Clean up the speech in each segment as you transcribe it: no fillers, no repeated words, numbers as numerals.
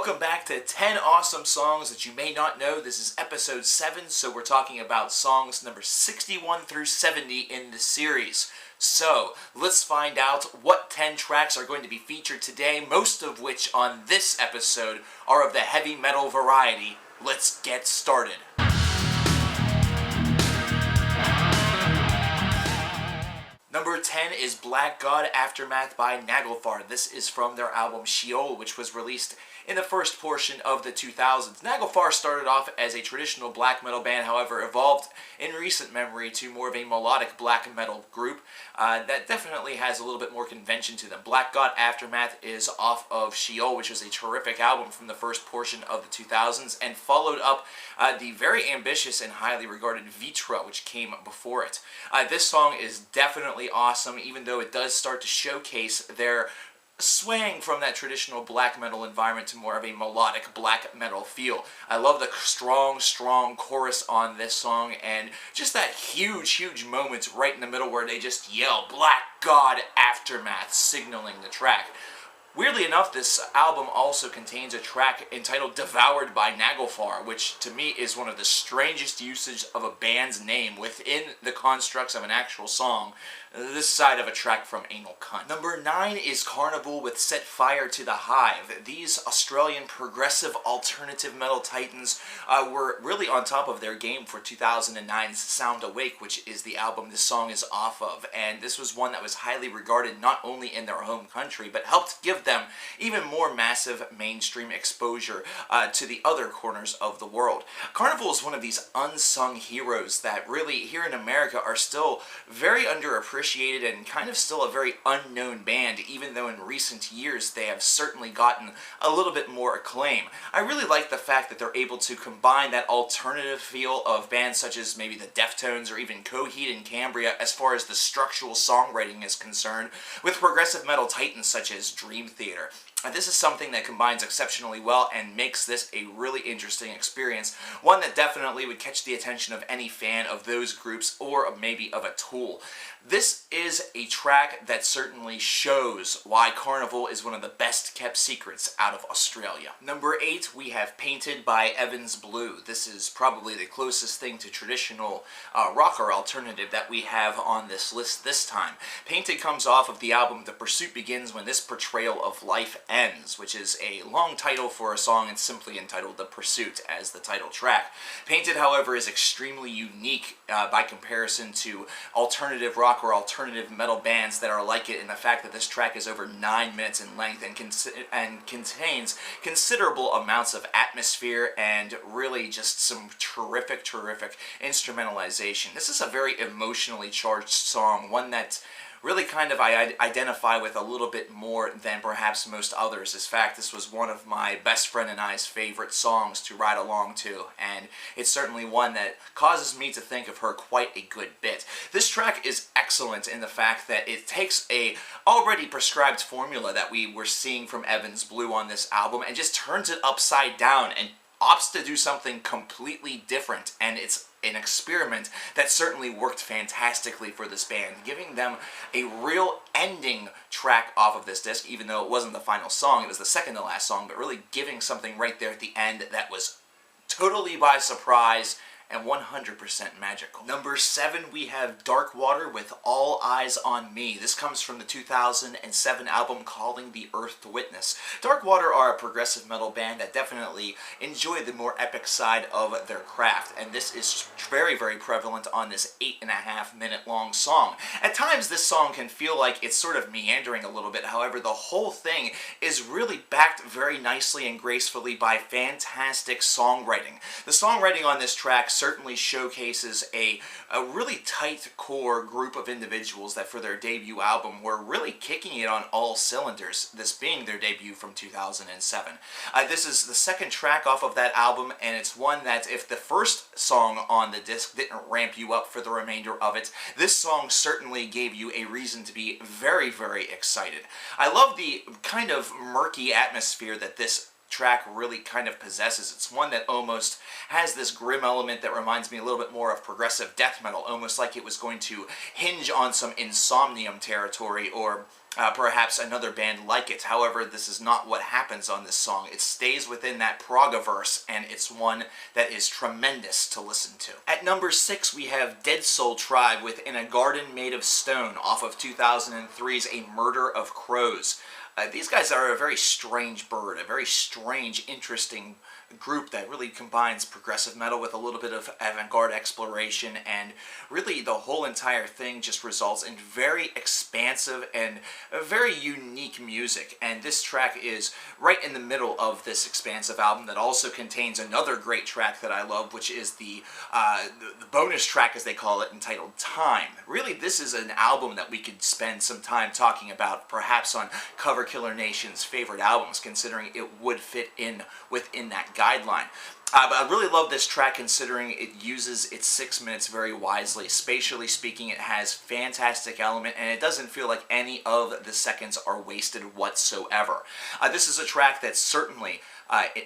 Welcome back to 10 awesome songs that you may not know. This is episode 7, so we're talking about songs number 61 through 70 in the series. So, let's find out what 10 tracks are going to be featured today, most of which on this episode are of the heavy metal variety. Let's get started. Number 10 is Black God Aftermath by Naglfar. This is from their album Sheol, which was released in the first portion of the 2000s. Naglfar started off as a traditional black metal band, however evolved in recent memory to more of a melodic black metal group that definitely has a little bit more convention to them. Black God Aftermath is off of Sheol, which was a terrific album from the first portion of the 2000s, and followed up the very ambitious and highly regarded Vitra, which came before it. This song is definitely awesome, even though it does start to showcase their swaying from that traditional black metal environment to more of a melodic black metal feel. I love the strong chorus on this song, and just that huge moment right in the middle where they just yell Black God Aftermath, signaling the track. Weirdly enough, this album also contains a track entitled Devoured by Naglfar, which to me is one of the strangest usage of a band's name within the constructs of an actual song, this side of a track from Anal Cunt. Number 9 is Carnival with Set Fire to the Hive. These Australian progressive alternative metal titans were really on top of their game for 2009's Sound Awake, which is the album this song is off of, and this was one that was highly regarded not only in their home country, but helped give them even more massive mainstream exposure to the other corners of the world. Carnival is one of these unsung heroes that really, here in America, are still very underappreciated and kind of still a very unknown band, even though in recent years they have certainly gotten a little bit more acclaim. I really like the fact that they're able to combine that alternative feel of bands such as maybe the Deftones or even Coheed and Cambria as far as the structural songwriting is concerned, with progressive metal titans such as Dream Theater. This is something that combines exceptionally well and makes this a really interesting experience, one that definitely would catch the attention of any fan of those groups or maybe of a Tool. This is a track that certainly shows why Carnival is one of the best kept secrets out of Australia. Number 8, we have Painted by Evans Blue. This is probably the closest thing to traditional rock or alternative that we have on this list this time. Painted comes off of the album The Pursuit Begins When This Portrayal of Life Ends, which is a long title for a song and simply entitled The Pursuit as the title track. Painted, however, is extremely unique by comparison to alternative rock or alternative metal bands that are like it in the fact that this track is over 9 minutes in length and contains considerable amounts of atmosphere and really just some terrific instrumentalization. This is a very emotionally charged song, one that really kind of I identify with a little bit more than perhaps most others. In fact, this was one of my best friend and I's favorite songs to ride along to, and it's certainly one that causes me to think of her quite a good bit. This track is excellent in the fact that it takes a already prescribed formula that we were seeing from Evans Blue on this album and just turns it upside down and opts to do something completely different, and it's an experiment that certainly worked fantastically for this band, giving them a real ending track off of this disc, even though it wasn't the final song, it was the second to last song, but really giving something right there at the end that was totally by surprise and 100% magical. Number 7, we have Dark Water with All Eyes on Me. This comes from the 2007 album Calling the Earth to Witness. Dark Water are a progressive metal band that definitely enjoy the more epic side of their craft, and this is very prevalent on this 8.5 minute long song. At times this song can feel like it's sort of meandering a little bit, however the whole thing is really backed very nicely and gracefully by fantastic songwriting. The songwriting on this track certainly showcases a really tight core group of individuals that for their debut album were really kicking it on all cylinders, this being their debut from 2007. This is the second track off of that album, and it's one that if the first song on the disc didn't ramp you up for the remainder of it, this song certainly gave you a reason to be very excited. I love the kind of murky atmosphere that this track really kind of possesses. It's one that almost has this grim element that reminds me a little bit more of progressive death metal, almost like it was going to hinge on some Insomnium territory or perhaps another band like it. However, this is not what happens on this song. It stays within that progaverse, and it's one that is tremendous to listen to. At number 6, we have Dead Soul Tribe with In a Garden Made of Stone off of 2003's A Murder of Crows. These guys are a very strange bird, a very strange, interesting group that really combines progressive metal with a little bit of avant-garde exploration, and really the whole entire thing just results in very expansive and very unique music. And this track is right in the middle of this expansive album that also contains another great track that I love, which is the bonus track, as they call it, entitled Time. Really, this is an album that we could spend some time talking about, perhaps on Cover Killer Nation's favorite albums, considering it would fit in within that guideline. But I really love this track considering it uses its 6 minutes very wisely. Spatially speaking, it has fantastic element, and it doesn't feel like any of the seconds are wasted whatsoever. This is a track that certainly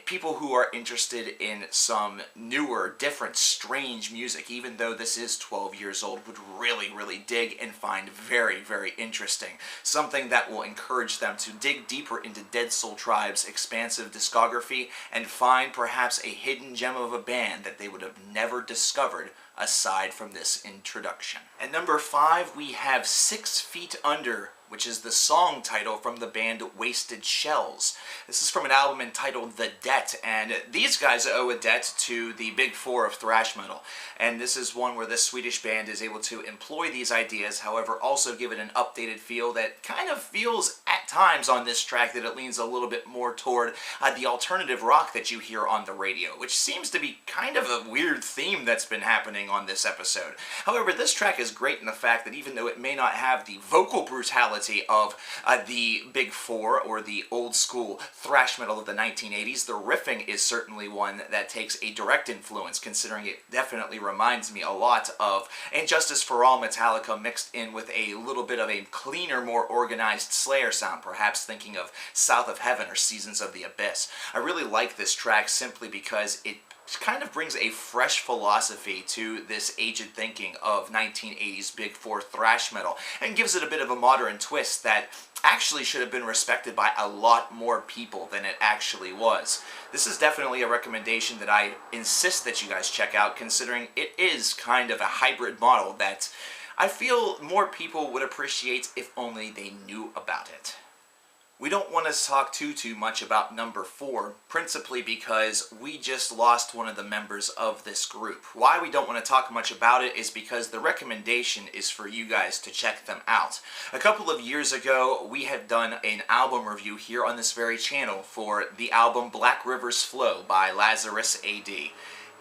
people who are interested in some newer, different, strange music, even though this is 12 years old, would really, really dig and find very, very interesting. Something that will encourage them to dig deeper into Dead Soul Tribe's expansive discography and find perhaps a hidden gem of a band that they would have never discovered aside from this introduction. At number 5, we have 6 Feet Under, which is the song title from the band Wasted Shells. This is from an album entitled The Debt, and these guys owe a debt to the big four of thrash metal. And this is one where this Swedish band is able to employ these ideas, however also give it an updated feel that kind of feels at times on this track that it leans a little bit more toward the alternative rock that you hear on the radio, which seems to be kind of a weird theme that's been happening on this episode. However, this track is great in the fact that even though it may not have the vocal brutality of the big four or the old school thrash metal of the 1980s, the riffing is certainly one that takes a direct influence, considering it definitely reminds me a lot of And Justice for All Metallica mixed in with a little bit of a cleaner, more organized Slayer sound, perhaps thinking of South of Heaven or Seasons of the Abyss. I really like this track simply because it kind of brings a fresh philosophy to this aged thinking of 1980s Big Four thrash metal and gives it a bit of a modern twist that actually should have been respected by a lot more people than it actually was. This is definitely a recommendation that I insist that you guys check out, considering it is kind of a hybrid model that I feel more people would appreciate if only they knew about it. We don't want to talk too much about number 4, principally because we just lost one of the members of this group. Why we don't want to talk much about it is because the recommendation is for you guys to check them out. A couple of years ago, we had done an album review here on this very channel for the album Black River's Flow by Lazarus Ad.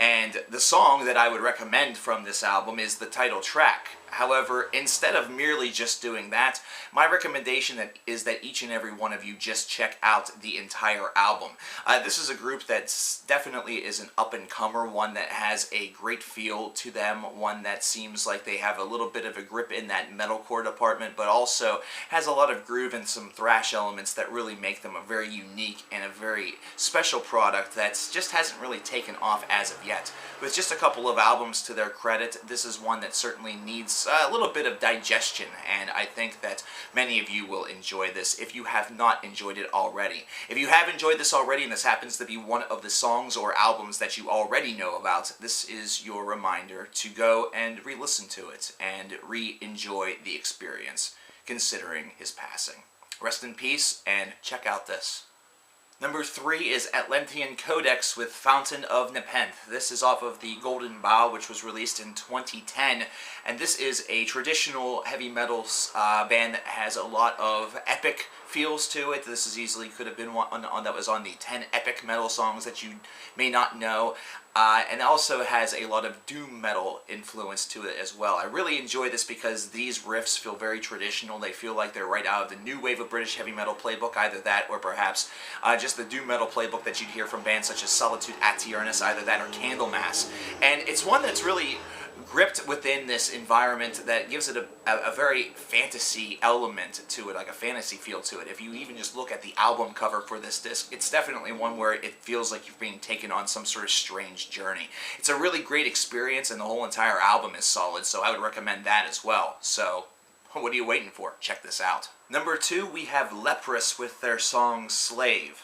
And the song that I would recommend from this album is the title track. However, instead of merely just doing that, my recommendation is that each and every one of you just check out the entire album. This is a group that definitely is an up-and-comer, one that has a great feel to them, one that seems like they have a little bit of a grip in that metalcore department, but also has a lot of groove and some thrash elements that really make them a very unique and a very special product that just hasn't really taken off as of yet. With just a couple of albums to their credit, this is one that certainly needs a little bit of digestion, and I think that many of you will enjoy this if you have not enjoyed it already. If you have enjoyed this already, and this happens to be one of the songs or albums that you already know about, this is your reminder to go and re-listen to it and re-enjoy the experience, considering his passing. Rest in peace, and check out this. Number 3 is Atlantean Codex with Fountain of Nepenthe. This is off of the Golden Bough, which was released in 2010, and this is a traditional heavy metal band that has a lot of epic feels to it. This is easily could have been one that was on the 10 epic metal songs that you may not know. And also has a lot of doom metal influence to it as well. I really enjoy this because these riffs feel very traditional. They feel like they're right out of the new wave of British heavy metal playbook, either that or perhaps just the doom metal playbook that you'd hear from bands such as Solitude Aeternus, either that or Candlemass. And it's one that's really gripped within this environment that gives it a very fantasy element to it, like a fantasy feel to it. If you even just look at the album cover for this disc, it's definitely one where it feels like you're being taken on some sort of strange journey. It's a really great experience, and the whole entire album is solid, so I would recommend that as well. So, What are you waiting for? Check this out. Number 2, we have Leprous with their song Slave.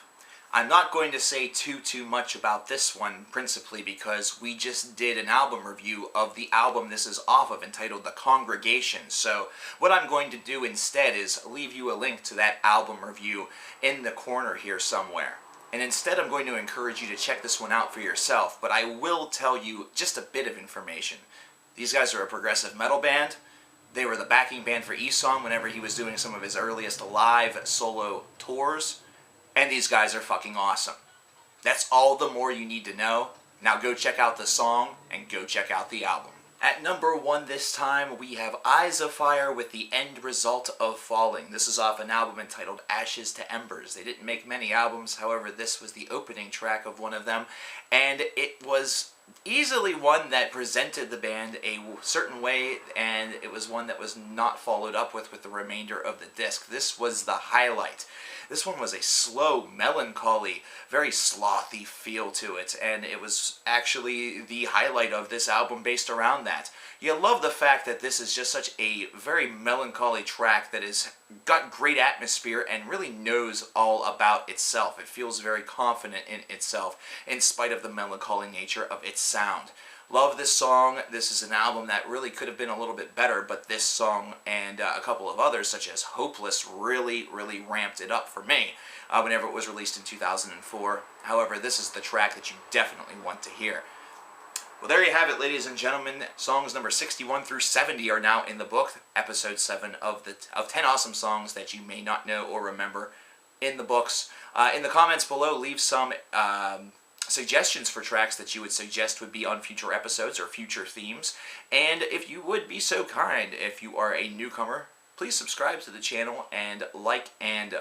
I'm not going to say too much about this one, principally because we just did an album review of the album this is off of, entitled The Congregation. So what I'm going to do instead is leave you a link to that album review in the corner here somewhere. And instead I'm going to encourage you to check this one out for yourself, but I will tell you just a bit of information. These guys are a progressive metal band. They were the backing band for Esong whenever he was doing some of his earliest live solo tours. And these guys are fucking awesome. That's all the more you need to know. Now go check out the song and go check out the album. At number 1 this time, we have Eyes of Fire with The End Result of Falling. This is off an album entitled Ashes to Embers. They didn't make many albums, however this was the opening track of one of them, and it was easily one that presented the band a certain way, and it was one that was not followed up with the remainder of the disc. This was the highlight. This one was a slow, melancholy, very slothy feel to it, and it was actually the highlight of this album based around that. You love the fact that this is just such a very melancholy track that has got great atmosphere and really knows all about itself. It feels very confident in itself, in spite of the melancholy nature of its sound. Love this song. This is an album that really could have been a little bit better, but this song and a couple of others, such as Hopeless, really ramped it up for me whenever it was released in 2004. However, this is the track that you definitely want to hear. Well, there you have it, ladies and gentlemen. Songs number 61 through 70 are now in the book. Episode 7 of 10 awesome songs that you may not know or remember in the books. In the comments below, leave some suggestions for tracks that you would suggest would be on future episodes or future themes. And if you would be so kind, if you are a newcomer, please subscribe to the channel and like and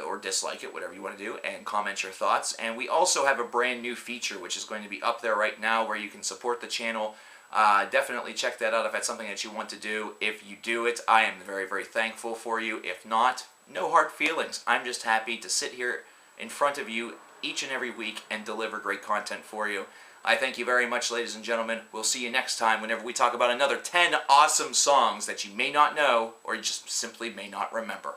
or dislike it, whatever you want to do, and comment your thoughts. And we also have a brand new feature which is going to be up there right now where you can support the channel. Definitely check that out if that's something that you want to do. If you do it, I am very thankful for you. If not, no hard feelings. I'm just happy to sit here in front of you each and every week and deliver great content for you. I thank you very much, ladies and gentlemen. We'll see you next time whenever we talk about another 10 awesome songs that you may not know or you just simply may not remember.